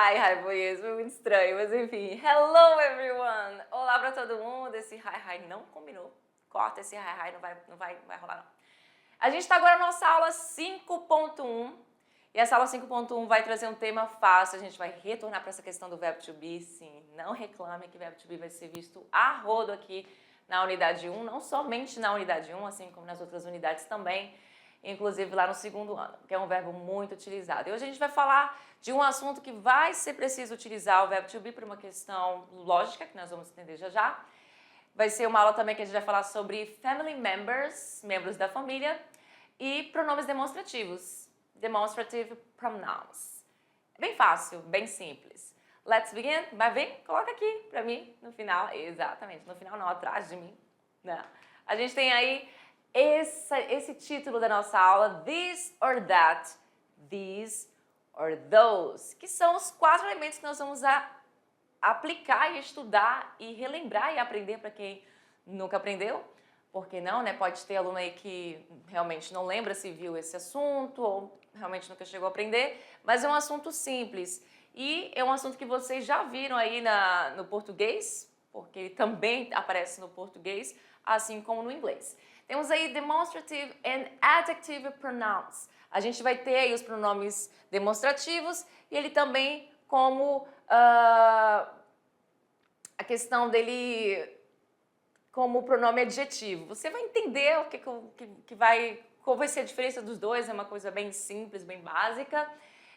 Hi, foi isso, foi muito estranho, mas enfim. Hello, everyone! Olá pra todo mundo. Esse hi não combinou. Corta esse hi, não vai rolar não. A gente tá agora na nossa aula 5.1 e essa aula 5.1 vai trazer um tema fácil. A gente vai retornar para essa questão do verbo to be, sim. Não reclame que verbo to be vai ser visto a rodo aqui na unidade 1, não somente na unidade 1, assim como nas outras unidades também, inclusive lá no segundo ano, que é um verbo muito utilizado. E hoje a gente vai falar de um assunto que vai ser preciso utilizar o verbo to be por uma questão lógica, que nós vamos entender já já. Vai ser uma aula também que a gente vai falar sobre family members, membros da família, e pronomes demonstrativos, demonstrative pronouns. Bem fácil, bem simples. Let's begin. Vai vir? Coloca aqui pra mim no final. Exatamente, no final não, atrás de mim. Né? A gente tem aí esse título da nossa aula, this or that, these or those, que são os 4 elementos que nós vamos aplicar e estudar e relembrar e aprender para quem nunca aprendeu. Por que não, né? Pode ter aluno aí que realmente não lembra se viu esse assunto ou realmente nunca chegou a aprender, mas é um assunto simples e é um assunto que vocês já viram aí no português, porque ele também aparece no português, assim como no inglês. Temos aí demonstrative and adjective pronouns. A gente vai ter aí os pronomes demonstrativos e ele também como a questão dele como pronome adjetivo. Você vai entender qual vai ser a diferença dos dois, é uma coisa bem simples, bem básica.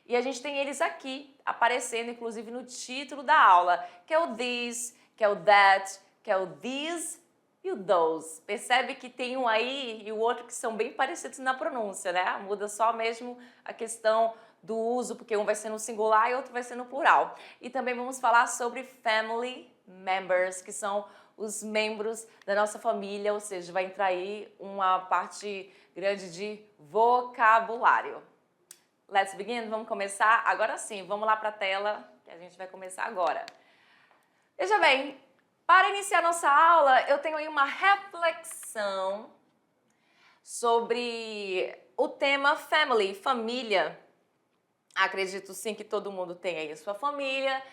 E a gente tem eles aqui, aparecendo inclusive no título da aula, que é o this, que é o that, que é o these e o those. Percebe que tem um aí e o outro que são bem parecidos na pronúncia, né? Muda só mesmo a questão do uso, porque um vai ser no singular e outro vai ser no plural. E também vamos falar sobre family members, que são os membros da nossa família, ou seja, vai entrar aí uma parte grande de vocabulário. Let's begin? Vamos começar? Agora sim, vamos lá para a tela, que a gente vai começar agora. Veja bem, para iniciar nossa aula, eu tenho aí uma reflexão sobre o tema family, família. Acredito sim que todo mundo tem aí a sua família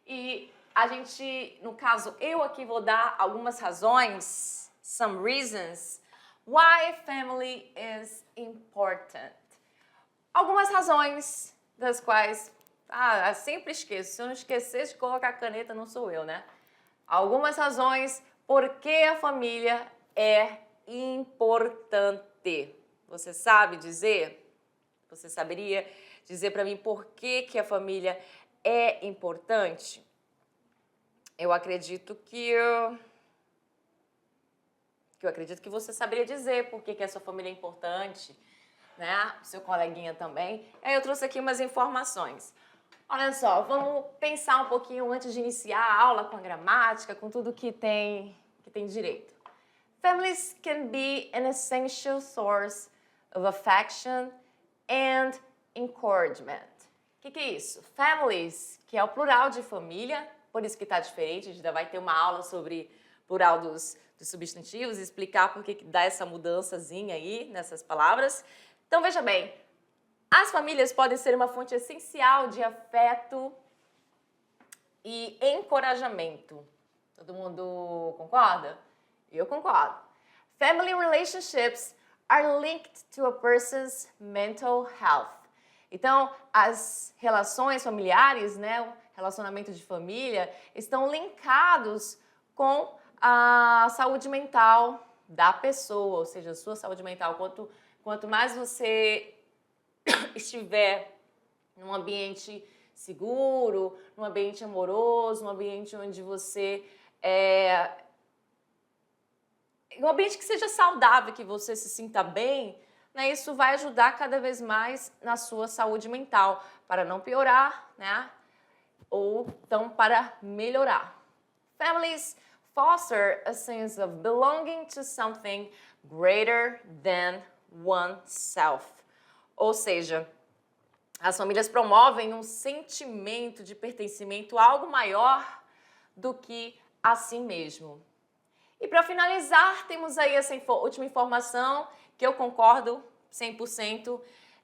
e a gente, no caso, eu aqui vou dar algumas razões, some reasons, why family is important. Algumas razões das quais, eu sempre esqueço, se eu não esquecer de colocar a caneta, não sou eu, né? Algumas razões por que a família é importante. Você sabe dizer? Você saberia dizer para mim por que a família é importante? Eu acredito que você saberia dizer por que a sua família é importante, né? O seu coleguinha também. Aí eu trouxe aqui umas informações. Olha só, vamos pensar um pouquinho antes de iniciar a aula com a gramática, com tudo que tem direito. Families can be an essential source of affection and encouragement. O que é isso? Families, que é o plural de família, por isso que está diferente, a gente ainda vai ter uma aula sobre plural dos substantivos e explicar por que dá essa mudançazinha aí nessas palavras. Então, veja bem, as famílias podem ser uma fonte essencial de afeto e encorajamento. Todo mundo concorda? Eu concordo. Family relationships are linked to a person's mental health. Então, as relações familiares, né, o relacionamento de família, estão linkados com a saúde mental da pessoa, ou seja, a sua saúde mental. Quanto mais você estiver num ambiente seguro, num ambiente amoroso, num ambiente onde você um ambiente que seja saudável, que você se sinta bem, né, isso vai ajudar cada vez mais na sua saúde mental, para não piorar, né, ou então para melhorar. Families foster a sense of belonging to something greater than oneself. Ou seja, as famílias promovem um sentimento de pertencimento a algo maior do que a si mesmo. E para finalizar, temos aí essa última informação que eu concordo 100%.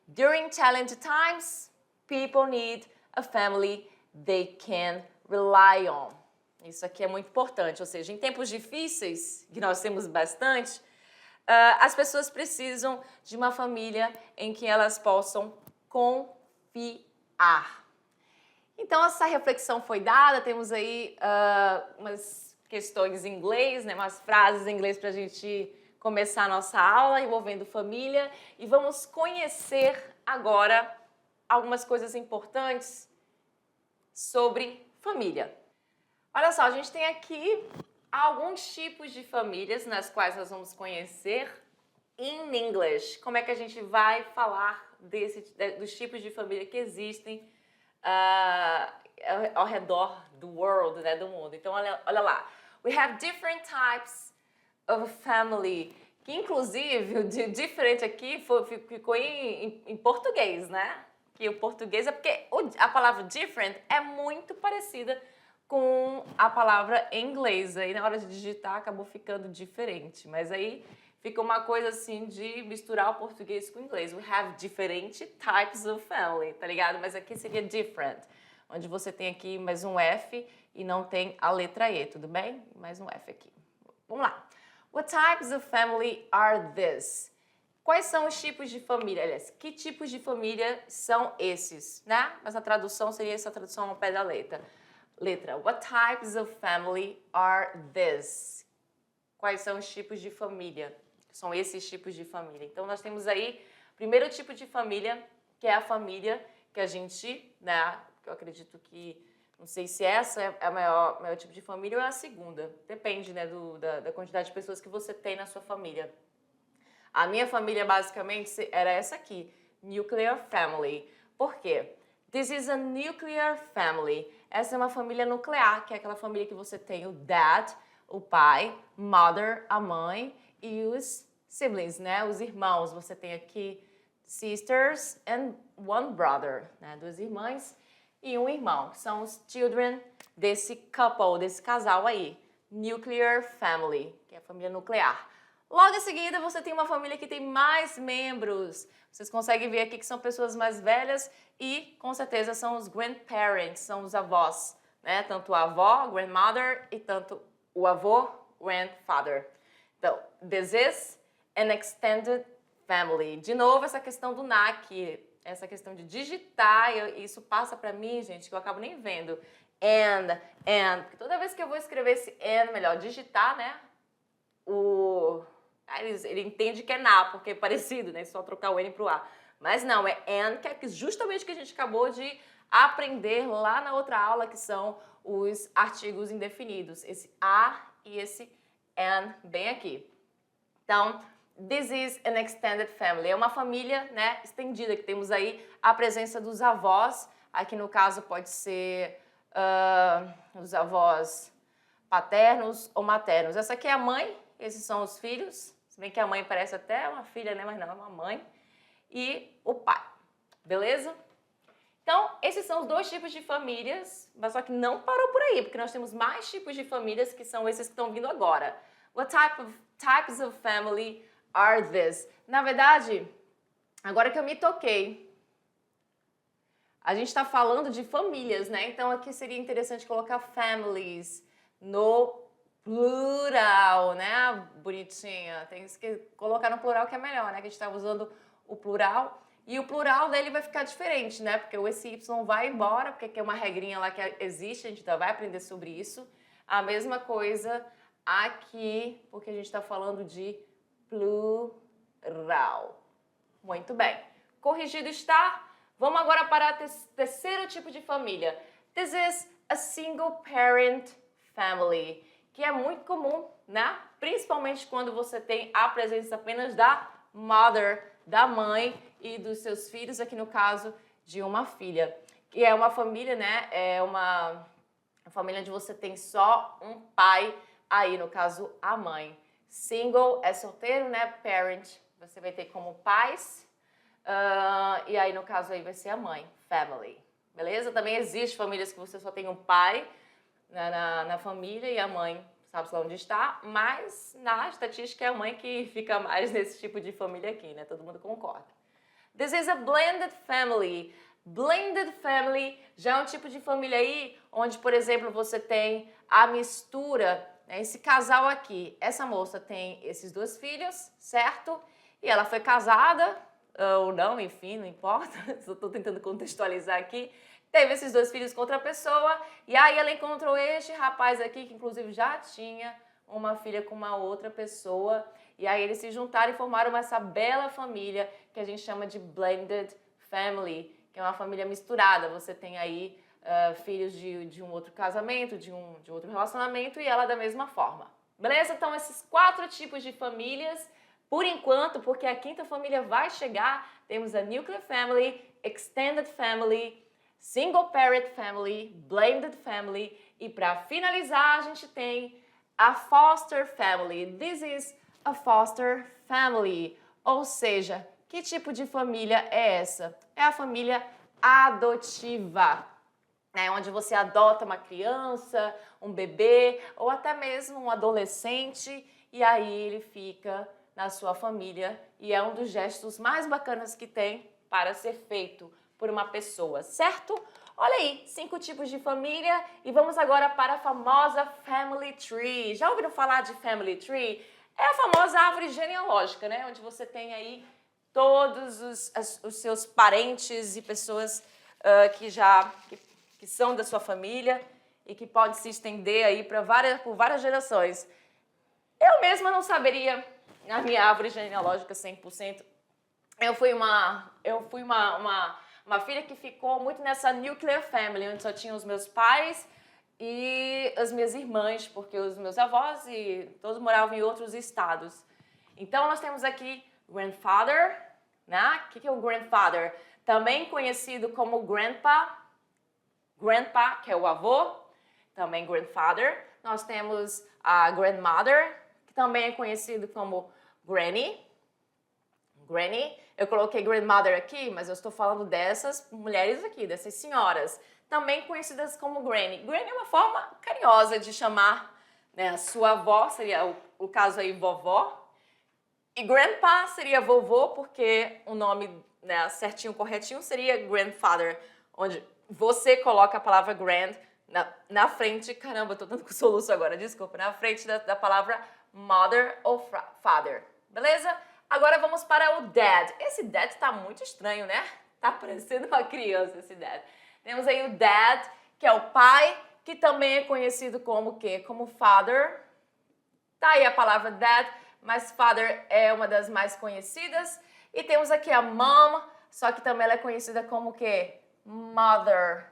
During challenging times, people need a family they can rely on. Isso aqui é muito importante, ou seja, em tempos difíceis, que nós temos bastante, as pessoas precisam de uma família em que elas possam confiar. Então, essa reflexão foi dada, temos aí umas questões em inglês, né, umas frases em inglês para a gente começar a nossa aula envolvendo família e vamos conhecer agora algumas coisas importantes sobre família. Olha só, a gente tem aqui alguns tipos de famílias nas quais nós vamos conhecer in English. Como é que a gente vai falar dos tipos de família que existem ao redor do world, né, do mundo. Então, olha lá. We have different types of family. Que, inclusive, o diferente aqui ficou em português, né? Que o português é porque a palavra different é muito parecida com a palavra em inglês. Aí, na hora de digitar, acabou ficando diferente. Mas aí fica uma coisa assim de misturar o português com o inglês. We have different types of family, tá ligado? Mas aqui seria different, onde você tem aqui mais um F e não tem a letra E, tudo bem? Mais um F aqui. Vamos lá. What types of family are this? Quais são os tipos de família? Aliás, que tipos de família são esses, né? Mas a tradução seria essa tradução ao pé da letra. What types of family are this? Quais são os tipos de família? São esses tipos de família. Então, nós temos aí o primeiro tipo de família, que é a família que a gente, né? Que eu acredito que, não sei se essa é o maior tipo de família ou é a segunda. Depende, né, da quantidade de pessoas que você tem na sua família. A minha família, basicamente, era essa aqui, nuclear family. Por quê? This is a nuclear family. Essa é uma família nuclear, que é aquela família que você tem o dad, o pai, mother, a mãe, e os siblings, né? Os irmãos. Você tem aqui sisters and one brother, né? 2 irmãs e um irmão. São os children desse couple, desse casal aí. Nuclear family, que é a família nuclear. Logo em seguida, você tem uma família que tem mais membros. Vocês conseguem ver aqui que são pessoas mais velhas e, com certeza, são os grandparents, são os avós, né? Tanto a avó, grandmother, e tanto o avô, grandfather. Então, this is an extended family. De novo, essa questão do NAC, essa questão de digitar, isso passa pra mim, gente, que eu acabo nem vendo. And, porque toda vez que eu vou escrever esse and, melhor, digitar, né? Ele entende que é na, porque é parecido, né? Só trocar o N pro A. Mas não, é and, que é justamente o que a gente acabou de aprender lá na outra aula, que são os artigos indefinidos. Esse a e esse and bem aqui. Então, this is an extended family. É uma família, né, estendida, que temos aí a presença dos avós. Aqui no caso pode ser os avós paternos ou maternos. Essa aqui é a mãe, esses são os filhos. Se bem que a mãe parece até uma filha, né? Mas não, é uma mãe. E o pai. Beleza? Então, esses são os 2 tipos de famílias, mas só que não parou por aí, porque nós temos mais tipos de famílias que são esses que estão vindo agora. What types of family are this? Na verdade, agora que eu me toquei, a gente está falando de famílias, né? Então, aqui seria interessante colocar families no plural, né? Bonitinha. Tem que colocar no plural que é melhor, né? Que a gente está usando o plural. E o plural dele vai ficar diferente, né? Porque esse Y vai embora, porque aqui é uma regrinha lá que existe, a gente vai aprender sobre isso. A mesma coisa aqui, porque a gente está falando de plural. Muito bem. Corrigido está. Vamos agora para o terceiro tipo de família. This is a single parent family, que é muito comum, né? Principalmente quando você tem a presença apenas da mother, da mãe e dos seus filhos, aqui no caso de uma filha. Que é uma família, né? É uma família onde você tem só um pai, aí no caso a mãe. Single é solteiro, né? Parent, você vai ter como pais. E aí no caso aí vai ser a mãe, family. Beleza? Também existe famílias que você só tem um pai na família e a mãe sabe lá onde está, mas na estatística é a mãe que fica mais nesse tipo de família aqui, né? Todo mundo concorda. This is a blended family. Blended family já é um tipo de família aí onde, por exemplo, você tem a mistura, né? Esse casal aqui, essa moça tem esses 2 filhos, certo? E ela foi casada, ou não, enfim, não importa, só estou tentando contextualizar aqui. Teve esses 2 filhos com outra pessoa, e aí ela encontrou este rapaz aqui, que inclusive já tinha uma filha com uma outra pessoa, e aí eles se juntaram e formaram essa bela família que a gente chama de blended family, que é uma família misturada. Você tem aí filhos de um outro casamento, de outro relacionamento, e ela da mesma forma. Beleza? Então, esses 4 tipos de famílias, por enquanto, porque a 5ª família vai chegar, temos a nuclear family, extended family, single parent family, blended family, e para finalizar, a gente tem a foster family. This is a foster family, ou seja, que tipo de família é essa? É a família adotiva, né? Onde você adota uma criança, um bebê ou até mesmo um adolescente e aí ele fica na sua família e é um dos gestos mais bacanas que tem para ser feito por uma pessoa, certo? Olha aí, 5 tipos de família e vamos agora para a famosa Family Tree. Já ouviram falar de Family Tree? É a famosa árvore genealógica, né? Onde você tem aí todos os seus parentes e pessoas que são da sua família e que pode se estender aí por várias gerações. Eu mesma não saberia a minha árvore genealógica 100%. Eu fui uma filha que ficou muito nessa nuclear family, onde só tinha os meus pais e as minhas irmãs, porque os meus avós e todos moravam em outros estados. Então, nós temos aqui grandfather, né? O que é o grandfather? Também conhecido como grandpa, que é o avô, também grandfather. Nós temos a grandmother, que também é conhecido como granny. Eu coloquei grandmother aqui, mas eu estou falando dessas mulheres aqui, dessas senhoras, também conhecidas como granny. Granny é uma forma carinhosa de chamar, né, a sua avó, seria o caso aí vovó. E grandpa seria vovô, porque o nome, né, certinho, corretinho, seria grandfather, onde você coloca a palavra grand na frente, caramba, eu tô dando com soluço agora, desculpa, na frente da palavra mother ou father, beleza? Agora vamos para o dad. Esse dad tá muito estranho, né? Tá parecendo uma criança esse dad. Temos aí o dad, que é o pai, que também é conhecido como o quê? Como father. Tá aí a palavra dad, mas father é uma das mais conhecidas. E temos aqui a mom, só que também ela é conhecida como o quê? Mother.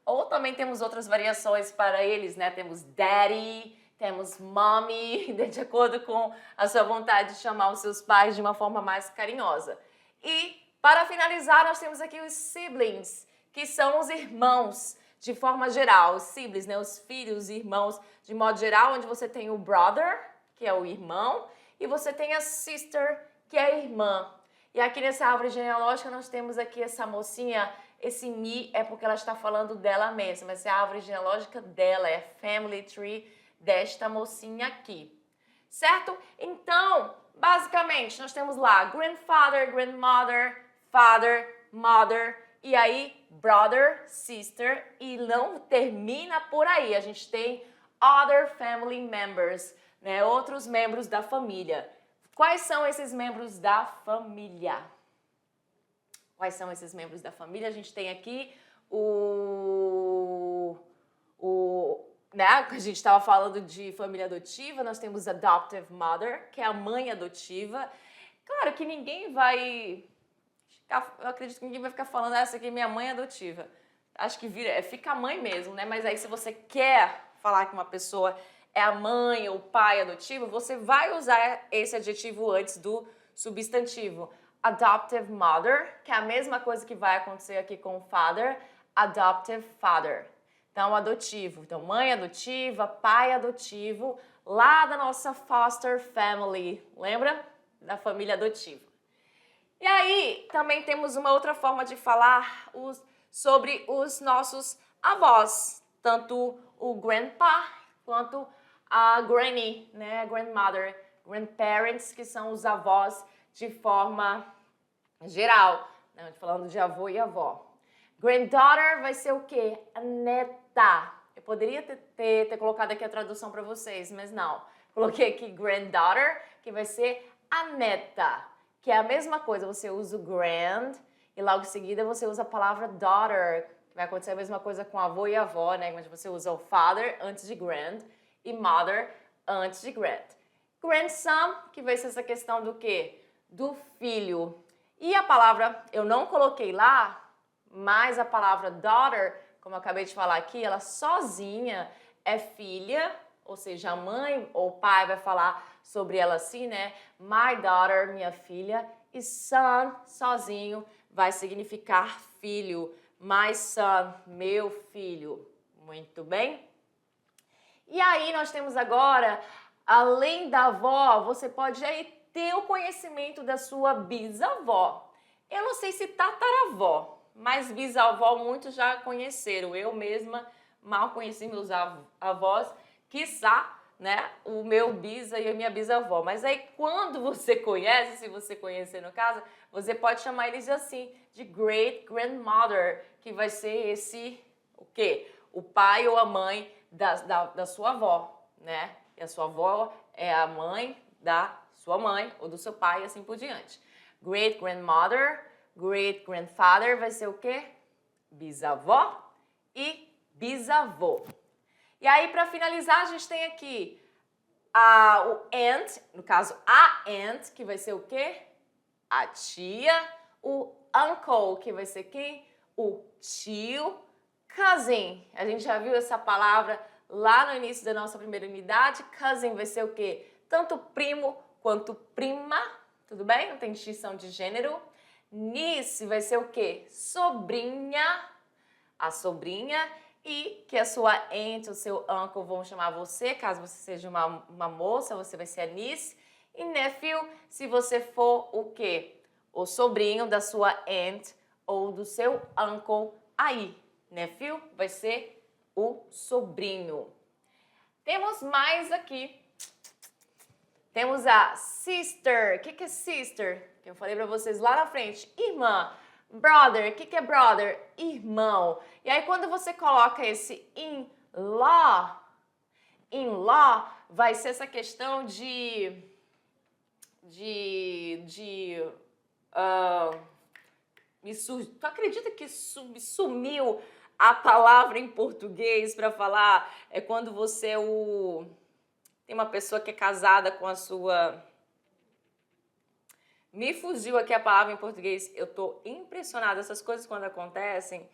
Ou também temos outras variações para eles, né? Temos daddy, temos mommy, de acordo com a sua vontade de chamar os seus pais de uma forma mais carinhosa. E, para finalizar, nós temos aqui os siblings, que são os irmãos, de forma geral. Os siblings, né? Os filhos, os irmãos, de modo geral, onde você tem o brother, que é o irmão, e você tem a sister, que é a irmã. E aqui nessa árvore genealógica nós temos aqui essa mocinha, esse me é porque ela está falando dela mesma, essa é a árvore genealógica dela, é family tree desta mocinha aqui, certo? Então, basicamente, nós temos lá grandfather, grandmother, father, mother, e aí brother, sister, e não termina por aí, a gente tem other family members, né? Outros membros da família. Quais são esses membros da família? Quais são esses membros da família? A gente tem aqui né? A gente estava falando de família adotiva, nós temos adoptive mother, que é a mãe adotiva. Claro que ninguém vai eu acredito que ninguém vai ficar falando essa aqui é minha mãe adotiva. Acho que fica a mãe mesmo, né? Mas aí se você quer falar que uma pessoa é a mãe ou o pai adotivo, você vai usar esse adjetivo antes do substantivo. Adoptive mother, que é a mesma coisa que vai acontecer aqui com o father, adoptive father. Então, adotivo. Então, mãe adotiva, pai adotivo, lá da nossa foster family. Lembra? Da família adotiva. E aí, também temos uma outra forma de falar sobre os nossos avós. Tanto o grandpa quanto a granny, né? Grandmother, grandparents, que são os avós de forma geral. Não, eu tô falando de avô e avó. Granddaughter vai ser o quê? A neta. Eu poderia ter colocado aqui a tradução para vocês, mas não. Coloquei aqui granddaughter, que vai ser a neta. Que é a mesma coisa, você usa o grand e logo em seguida você usa a palavra daughter. Vai acontecer a mesma coisa com avô e avó, né? Onde você usa o father antes de grand e mother antes de grand. Grandson, que vai ser essa questão do quê? Do filho. E a palavra, eu não coloquei lá, mas a palavra daughter, como eu acabei de falar aqui, ela sozinha é filha, ou seja, a mãe ou o pai vai falar sobre ela assim, né? My daughter, minha filha, e son, sozinho, vai significar filho. My son, meu filho. Muito bem? E aí nós temos agora, além da avó, você pode aí ter o conhecimento da sua bisavó. Eu não sei se tataravó, mas bisavó muitos já conheceram. Eu mesma mal conheci meus avós, quiçá, né, o meu bisa e a minha bisavó. Mas aí quando você conhece, se você conhecer no caso, você pode chamar eles assim, de great grandmother, que vai ser esse, o quê? O pai ou a mãe da sua avó, né? E a sua avó é a mãe da sua mãe ou do seu pai e assim por diante. Great grandmother, great grandfather vai ser o quê? Bisavó e bisavô. E aí, para finalizar, a gente tem aqui o aunt, no caso a aunt, que vai ser o quê? A tia. O uncle, que vai ser quem? O tio. Cousin, a gente já viu essa palavra lá no início da nossa primeira unidade. Cousin vai ser o quê? Tanto primo quanto prima, tudo bem? Não tem distinção de gênero. Niece vai ser o quê? Sobrinha, a sobrinha. E que a sua aunt, o seu uncle vão chamar você, caso você seja uma moça, você vai ser a niece. E nephew, se você for o quê? O sobrinho da sua aunt ou do seu uncle aí. Nephew vai ser o sobrinho. Temos mais aqui. Temos a sister. O que é sister? Que eu falei pra vocês lá na frente. Irmã. Brother. O que é brother? Irmão. E aí quando você coloca esse in-law, vai ser essa questão tu acredita que sumiu a palavra em português para falar? É quando você tem uma pessoa que é casada com a sua... Me fugiu aqui a palavra em português. Eu tô impressionada. Essas coisas quando acontecem,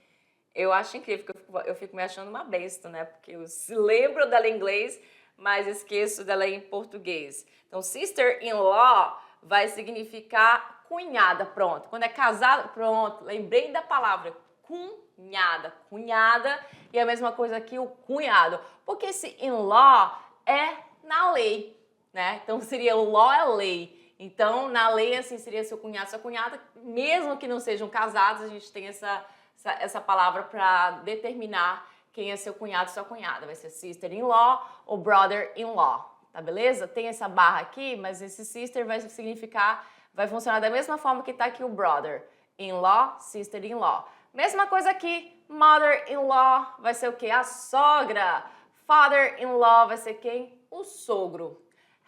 eu acho incrível, porque eu fico me achando uma besta, né? Porque eu lembro dela em inglês, mas esqueço dela em português. Então, sister-in-law vai significar cunhada, pronto. Quando é casado, pronto, lembrei da palavra cunhada. Cunhada e a mesma coisa aqui, o cunhado. Porque esse in-law é na lei, né? Então, seria o law é lei. Então, na lei, assim, seria seu cunhado, sua cunhada, mesmo que não sejam casados, a gente tem essa palavra para determinar quem é seu cunhado, sua cunhada. Vai ser sister-in-law ou brother-in-law, tá beleza? Tem essa barra aqui, mas esse sister vai significar, vai funcionar da mesma forma que tá aqui o brother-in-law, sister-in-law. Mesma coisa aqui, mother-in-law vai ser o quê? A sogra. Father-in-law vai ser quem? O sogro.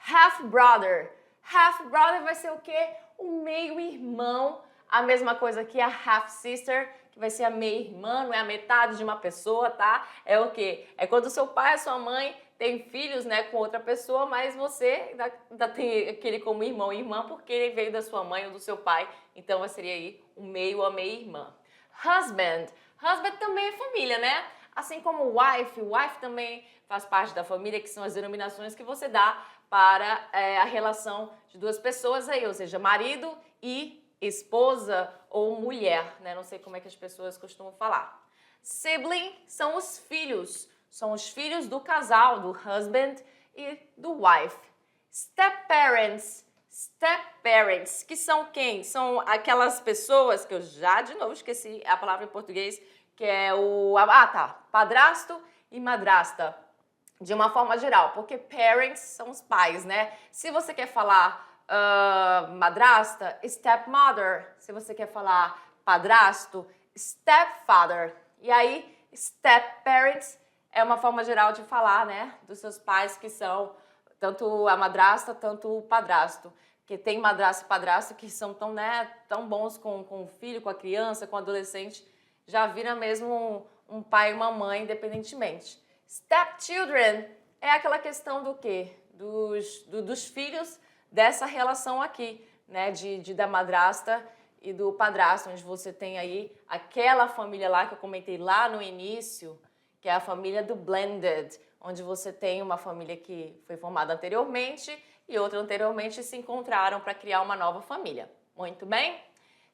Half-brother. Half-brother vai ser o quê? O meio-irmão. A mesma coisa aqui, a half-sister, que vai ser a meia-irmã, não é a metade de uma pessoa, tá? É o quê? É quando o seu pai e sua mãe têm filhos, né, com outra pessoa, mas você ainda tem aquele como irmão e irmã, porque ele veio da sua mãe ou do seu pai. Então, seria aí o meio ou a meia-irmã. Husband. Husband também é família, né? Assim como wife, wife também faz parte da família, que são as denominações que você dá para a relação de duas pessoas aí, ou seja, marido e esposa ou mulher, né? Não sei como é que as pessoas costumam falar. Sibling são os filhos do casal, do husband e do wife. Step-parents, que são quem? São aquelas pessoas que eu já de novo esqueci a palavra em português, que é padrasto e madrasta. De uma forma geral, porque parents são os pais, né? Se você quer falar madrasta, stepmother. Se você quer falar padrasto, stepfather. E aí, step-parents é uma forma geral de falar, né, dos seus pais que são tanto a madrasta, tanto o padrasto. Porque tem madrasta e padrasto que são tão, né, tão bons com o filho, com a criança, com o adolescente, já vira mesmo um pai e uma mãe, independentemente. Stepchildren é aquela questão do quê? Dos filhos dessa relação aqui, né, da madrasta e do padrasto, onde você tem aí aquela família lá que eu comentei lá no início, que é a família do blended, onde você tem uma família que foi formada anteriormente e outra anteriormente se encontraram para criar uma nova família. Muito bem?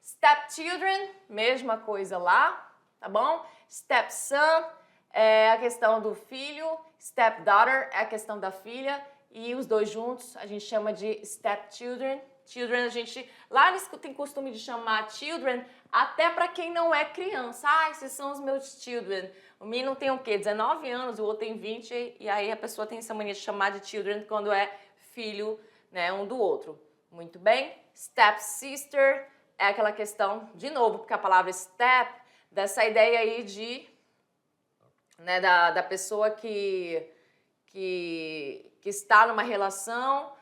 Stepchildren, mesma coisa lá, tá bom? Stepson é a questão do filho, stepdaughter é a questão da filha e os dois juntos a gente chama de stepchildren. Children, a gente lá eles têm costume de chamar children até para quem não é criança. Ah, esses são os meus children. O menino tem o quê? 19 anos, o outro tem 20 e aí a pessoa tem essa mania de chamar de children quando é filho, né, um do outro. Muito bem? Stepsister é aquela questão, de novo, porque a palavra step, dessa ideia aí de, né, da pessoa que está numa relação,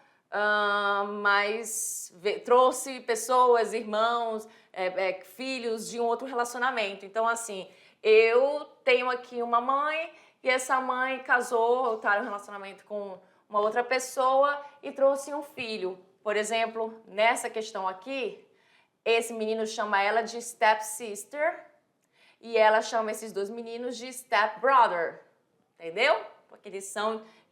mas trouxe pessoas, irmãos, filhos de um outro relacionamento. Então, assim, eu tenho aqui uma mãe e essa mãe casou, está em um relacionamento com uma outra pessoa e trouxe um filho. Por exemplo, nessa questão aqui, esse menino chama ela de stepsister e ela chama esses dois meninos de stepbrother, entendeu? Porque eles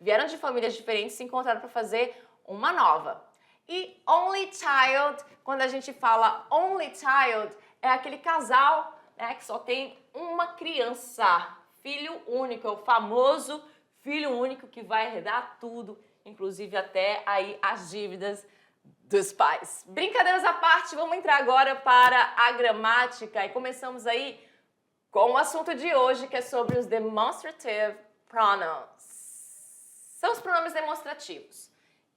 vieram de famílias diferentes e se encontraram para fazer uma nova. E only child, quando a gente fala only child, é aquele casal, né, que só tem uma criança, filho único, é o famoso filho único que vai herdar tudo, inclusive até aí as dívidas dos pais. Brincadeiras à parte, vamos entrar agora para a gramática e começamos aí com o assunto de hoje, que é sobre os demonstrative pronouns. São os pronomes demonstrativos.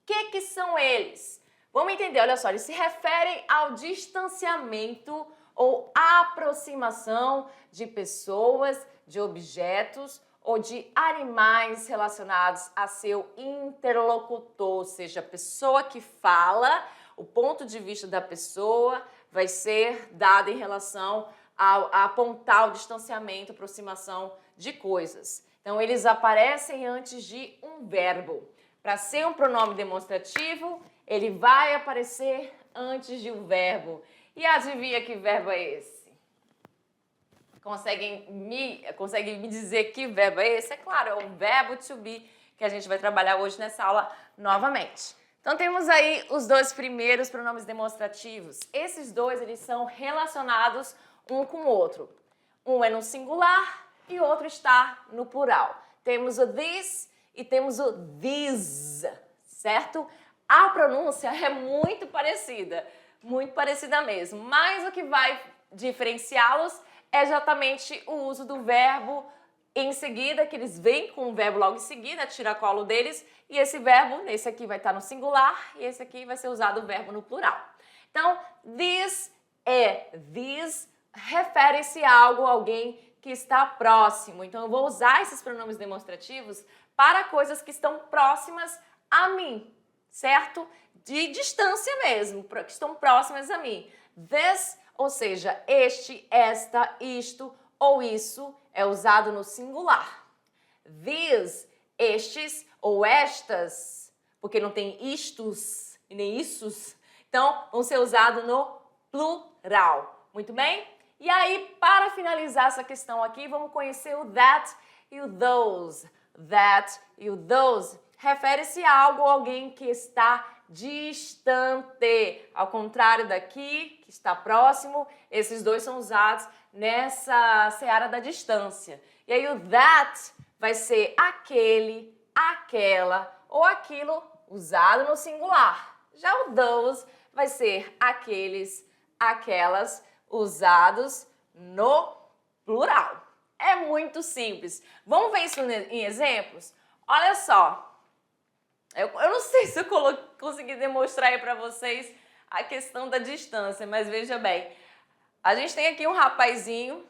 O que são eles? Vamos entender, olha só, eles se referem ao distanciamento ou aproximação de pessoas, de objetos ou de animais relacionados a seu interlocutor, ou seja, a pessoa que fala, o ponto de vista da pessoa vai ser dado em relação a apontar o distanciamento, aproximação de coisas. Então, eles aparecem antes de um verbo. Para ser um pronome demonstrativo, ele vai aparecer antes de um verbo. E adivinha que verbo é esse? Conseguem me dizer que verbo é esse? É claro, é o verbo to be que a gente vai trabalhar hoje nessa aula novamente. Então temos aí os dois primeiros pronomes demonstrativos. Esses dois, eles são relacionados um com o outro. Um é no singular e o outro está no plural. Temos o this e temos o these, certo? A pronúncia é muito parecida mesmo, mas o que vai diferenciá-los é exatamente o uso do verbo em seguida, que eles vêm com o verbo logo em seguida, tiracolo deles, e esse verbo, esse aqui vai estar no singular e esse aqui vai ser usado o verbo no plural. Então, this refere-se a algo, alguém que está próximo. Então, eu vou usar esses pronomes demonstrativos para coisas que estão próximas a mim, certo? De distância mesmo, que estão próximas a mim. This, ou seja, este, esta, isto ou isso, é usado no singular. These, estes ou estas, porque não tem istos e nem issos, então vão ser usados no plural. Muito bem? E aí, para finalizar essa questão aqui, vamos conhecer o that e o those. That e o those refere-se a algo ou alguém que está distante. Ao contrário daqui, que está próximo, esses dois são usados nessa seara da distância. E aí o that vai ser aquele, aquela ou aquilo usado no singular. Já o those vai ser aqueles, aquelas usados no plural. É muito simples. Vamos ver isso em exemplos? Olha só. Eu não sei se eu consegui demonstrar aí para vocês a questão da distância, mas veja bem. A gente tem aqui um rapazinho,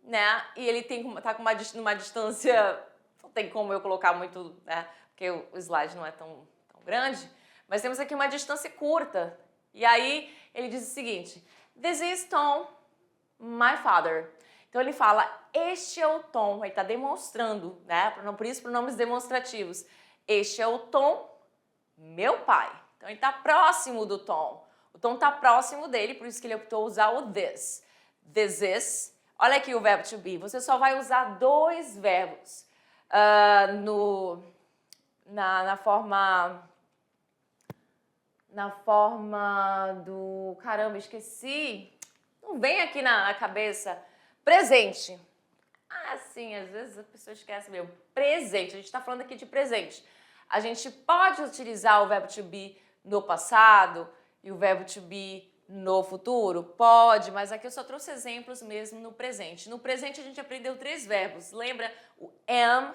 né? E ele tá com numa distância, não tem como eu colocar muito, né? Porque o slide não é tão grande, mas temos aqui uma distância curta. E aí ele diz o seguinte: This is Tom, my father. Então ele fala, este é o Tom, ele está demonstrando, né? Por isso pronomes demonstrativos. Este é o Tom, meu pai. Então ele está próximo do Tom. O Tom está próximo dele, por isso que ele optou usar o this. This is. Olha aqui o verbo to be. Você só vai usar dois verbos na forma do... Caramba, esqueci. Não vem aqui na cabeça. Presente. Ah, sim, às vezes a pessoa esquece mesmo. Presente. A gente está falando aqui de presente. A gente pode utilizar o verbo to be no passado e o verbo to be no futuro? Pode, mas aqui eu só trouxe exemplos mesmo no presente. No presente a gente aprendeu 3 verbos. Lembra? O am,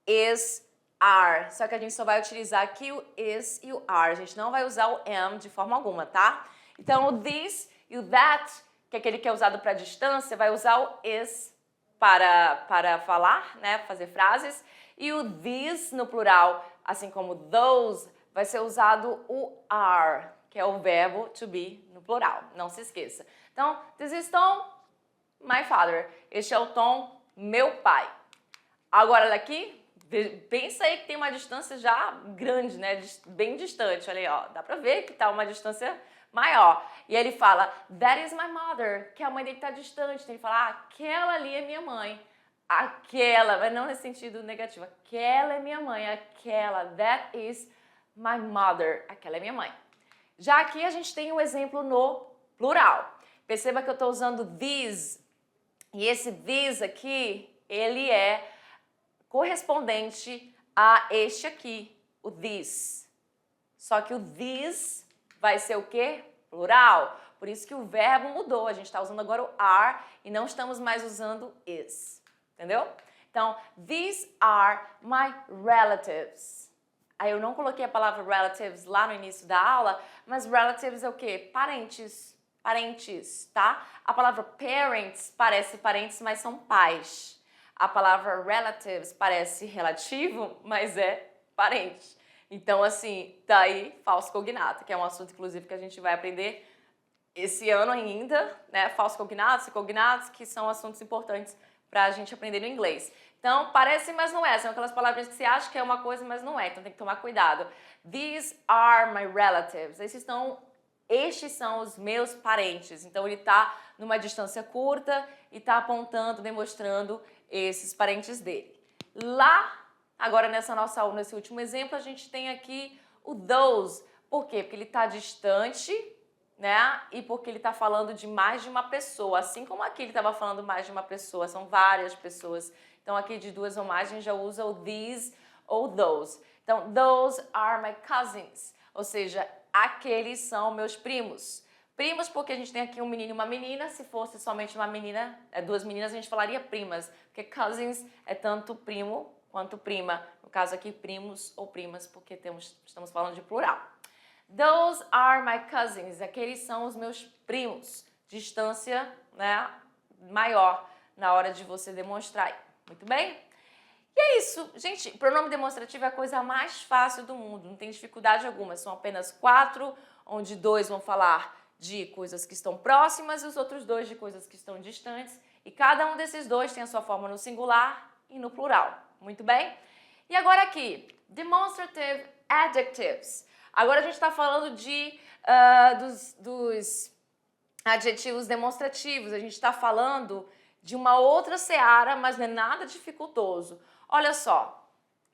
is, are. Só que a gente só vai utilizar aqui o is e o are. A gente não vai usar o am de forma alguma, tá? Então o this e o that, que é aquele que é usado para distância, vai usar o is para falar, né? Fazer frases. E o this no plural, assim como those, vai ser usado o are, que é o verbo to be no plural. Não se esqueça. Então, this is Tom, my father. Este é o Tom, meu pai. Agora daqui, pensa aí que tem uma distância já grande, né? Bem distante. Olha aí, ó. Dá pra ver que tá uma distância maior. E ele fala, that is my mother, que a mãe dele tá distante. Então ele fala, aquela ali é minha mãe. Aquela, mas não nesse sentido negativo. Aquela é minha mãe. Aquela, that is my mother. Aquela é minha mãe. Já aqui a gente tem um exemplo no plural. Perceba que eu estou usando these. E esse these aqui, ele é correspondente a este aqui, o this. Só que o this vai ser o quê? Plural. Por isso que o verbo mudou. A gente está usando agora o are e não estamos mais usando is. Entendeu? Então, these are my relatives. Aí eu não coloquei a palavra relatives lá no início da aula, mas relatives é o quê? Parentes. Parentes, tá? A palavra parents parece parentes, mas são pais. A palavra relatives parece relativo, mas é parente. Então, assim, daí falso cognato, que é um assunto, inclusive, que a gente vai aprender esse ano ainda, né? Falso cognatos e cognatos, que são assuntos importantes para a gente aprender no inglês. Então, parece, mas não é. São aquelas palavras que você acha que é uma coisa, mas não é. Então, tem que tomar cuidado. These are my relatives. Estes são os meus parentes. Então, ele está numa distância curta e está apontando, demonstrando esses parentes dele. Lá, agora nesse último exemplo, a gente tem aqui o those. Por quê? Porque ele está distante, né? E porque ele está falando de mais de uma pessoa. Assim como aqui ele estava falando mais de uma pessoa, são várias pessoas. Então, aqui de 2 ou mais, a gente já usa o these ou those. Então, those are my cousins. Ou seja, aqueles são meus primos. Primos porque a gente tem aqui um menino e uma menina. Se fosse somente uma menina, 2 meninas, a gente falaria primas. Porque cousins é tanto primo quanto prima. No caso aqui, primos ou primas, porque estamos falando de plural. Those are my cousins. Aqueles são os meus primos. Distância, né, maior na hora de você demonstrar. Muito bem? E é isso. Gente, pronome demonstrativo é a coisa mais fácil do mundo. Não tem dificuldade alguma. São apenas 4, onde 2 vão falar de coisas que estão próximas e os outros 2 de coisas que estão distantes. E cada um desses 2 tem a sua forma no singular e no plural. Muito bem? E agora aqui, demonstrative adjectives. Agora a gente está falando dos adjetivos demonstrativos. A gente está falando de uma outra seara, mas não é nada dificultoso. Olha só,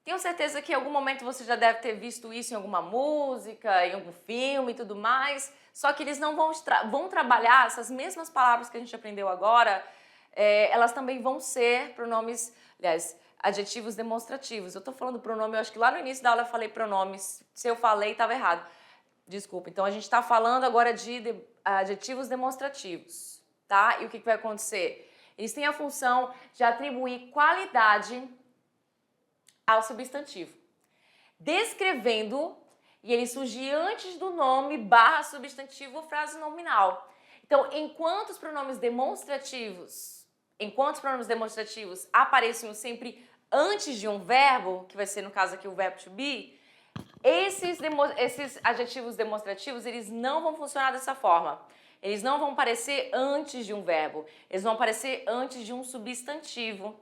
tenho certeza que em algum momento você já deve ter visto isso em alguma música, em algum filme e tudo mais, só que eles não vão trabalhar essas mesmas palavras que a gente aprendeu agora, elas também vão ser pronomes, aliás, adjetivos demonstrativos. Eu estou falando pronome, eu acho que lá no início da aula eu falei pronomes, se eu falei estava errado. Desculpa, então a gente está falando agora de adjetivos demonstrativos, tá? E o que vai acontecer? Eles têm a função de atribuir qualidade ao substantivo, descrevendo, e ele surge antes do nome / substantivo ou frase nominal. Então, enquanto os pronomes demonstrativos apareciam sempre antes de um verbo, que vai ser no caso aqui o verbo to be, esses adjetivos demonstrativos, eles não vão funcionar dessa forma. Eles não vão aparecer antes de um verbo, eles vão aparecer antes de um substantivo,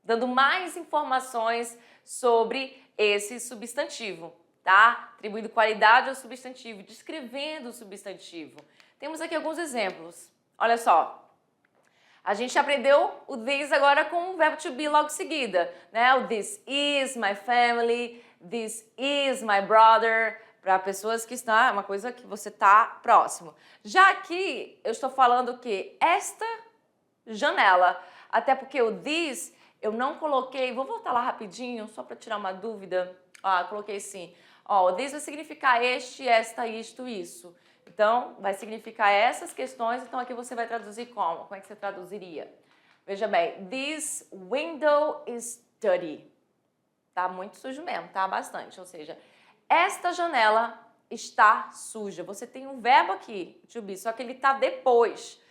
dando mais informações sobre esse substantivo, tá? Atribuindo qualidade ao substantivo, descrevendo o substantivo. Temos aqui alguns exemplos. Olha só. A gente aprendeu o this agora com o verbo to be logo em seguida, né? O this is my family, this is my brother, para pessoas que estão, é uma coisa que você está próximo. Já aqui, eu estou falando que esta janela, até porque o this eu não coloquei, vou voltar lá rapidinho, só para tirar uma dúvida. Eu coloquei assim, o this vai significar este, esta, isto, isso. Então, vai significar essas questões, então aqui você vai traduzir como? Como é que você traduziria? Veja bem, this window is dirty. Tá muito sujo mesmo, tá? Bastante, ou seja, esta janela está suja. Você tem um verbo aqui, to be, só que ele está depois.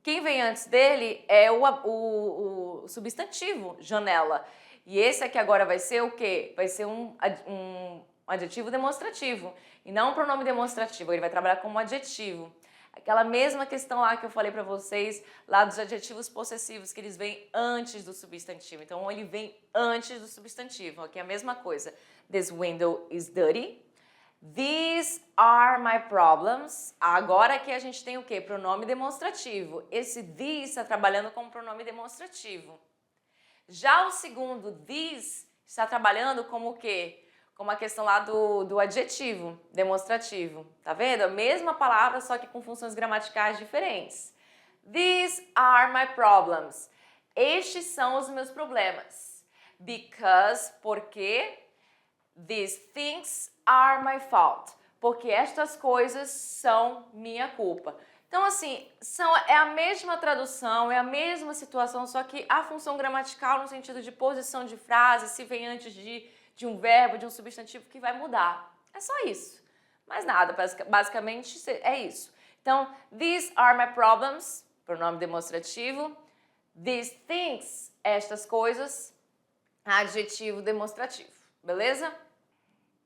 Quem vem antes dele é o substantivo janela. E esse aqui agora vai ser o quê? Vai ser um adjetivo demonstrativo e não um pronome demonstrativo. Ele vai trabalhar como adjetivo. Aquela mesma questão lá que eu falei para vocês, lá dos adjetivos possessivos, que eles vêm antes do substantivo. Então, ele vem antes do substantivo. Aqui é a mesma coisa. This window is dirty. These are my problems. Agora aqui a gente tem o quê? Pronome demonstrativo. Esse these está trabalhando como pronome demonstrativo. Já o segundo these está trabalhando como o quê? Como a questão lá do adjetivo demonstrativo. Tá vendo? A mesma palavra, só que com funções gramaticais diferentes. These are my problems. Estes são os meus problemas. Because, porque, these things are my fault. Porque estas coisas são minha culpa. Então, assim, é a mesma tradução, é a mesma situação, só que a função gramatical no sentido de posição de frase, se vem antes de um verbo, de um substantivo, que vai mudar. É só isso. Mais nada, basicamente é isso. Então, these are my problems, pronome demonstrativo. These things, estas coisas, adjetivo demonstrativo. Beleza?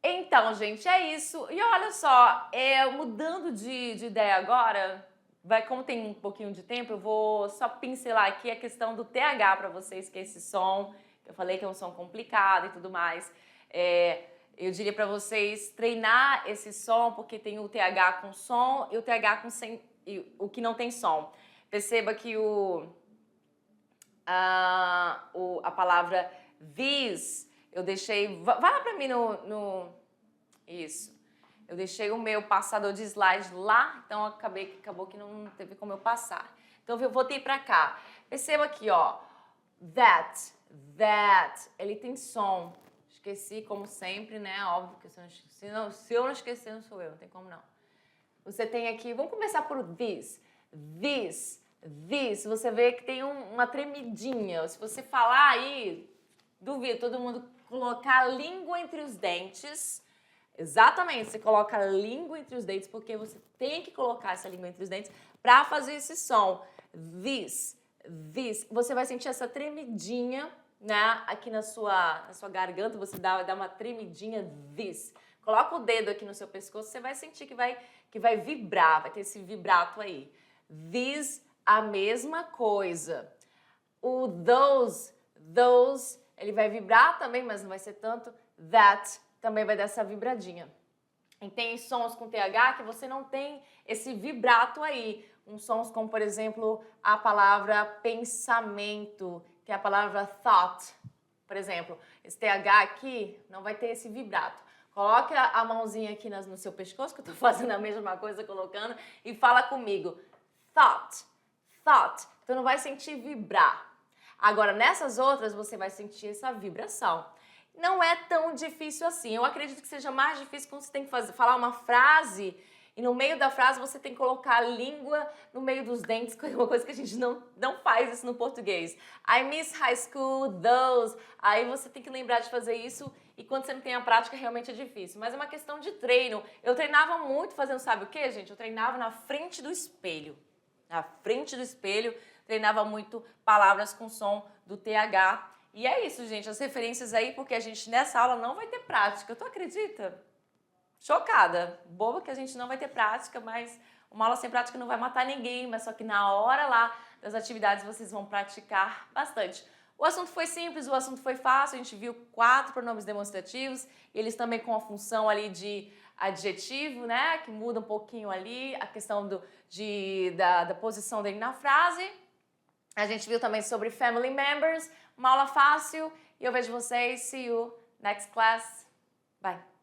Então, gente, é isso. E olha só, mudando de ideia agora, como tem um pouquinho de tempo, eu vou só pincelar aqui a questão do TH para vocês, que é esse som. Eu falei que é um som complicado e tudo mais. Eu diria para vocês treinar esse som, porque tem o TH com som e o TH com sem, o que não tem som. Perceba que a palavra these, eu deixei... Vai lá para mim Isso. Eu deixei o meu passador de slide lá, então acabou que não teve como eu passar. Então eu voltei para cá. Perceba aqui, ó. That, ele tem som. Esqueci, como sempre, né? Óbvio que se eu não esquecer, não sou eu, não tem como não. Você tem aqui, vamos começar por this. This, você vê que tem uma tremidinha. Se você falar aí, duvido todo mundo colocar a língua entre os dentes. Exatamente, você coloca a língua entre os dentes, porque você tem que colocar essa língua entre os dentes para fazer esse som. This. Você vai sentir essa tremidinha, né? Aqui na sua garganta, você dá uma tremidinha, this. Coloca o dedo aqui no seu pescoço, você vai sentir que vai vibrar, vai ter esse vibrato aí. This, a mesma coisa. O those, ele vai vibrar também, mas não vai ser tanto. That também vai dar essa vibradinha. E tem sons com TH que você não tem esse vibrato aí. Uns sons como, por exemplo, a palavra pensamento, que é a palavra thought. Por exemplo, esse TH aqui não vai ter esse vibrato. Coloque a mãozinha aqui no seu pescoço, que eu estou fazendo a mesma coisa, colocando, e fala comigo. Thought. Então não vai sentir vibrar. Agora, nessas outras, você vai sentir essa vibração. Não é tão difícil assim. Eu acredito que seja mais difícil quando você tem que falar uma frase e no meio da frase você tem que colocar a língua no meio dos dentes, que é uma coisa que a gente não faz isso no português. I miss high school, those. Aí você tem que lembrar de fazer isso e quando você não tem a prática realmente é difícil. Mas é uma questão de treino. Eu treinava muito fazendo, sabe o que, gente? Eu treinava na frente do espelho. à frente do espelho, treinava muito palavras com som do TH. E é isso, gente, as referências aí, porque a gente nessa aula não vai ter prática. Tu acredita? Chocada. Boba que a gente não vai ter prática, mas uma aula sem prática não vai matar ninguém, mas só que na hora lá das atividades vocês vão praticar bastante. O assunto foi simples, o assunto foi fácil, a gente viu 4 pronomes demonstrativos, eles também com a função ali de adjetivo, né, que muda um pouquinho ali, a questão da posição dele na frase. A gente viu também sobre family members, uma aula fácil, e eu vejo vocês, see you next class, bye!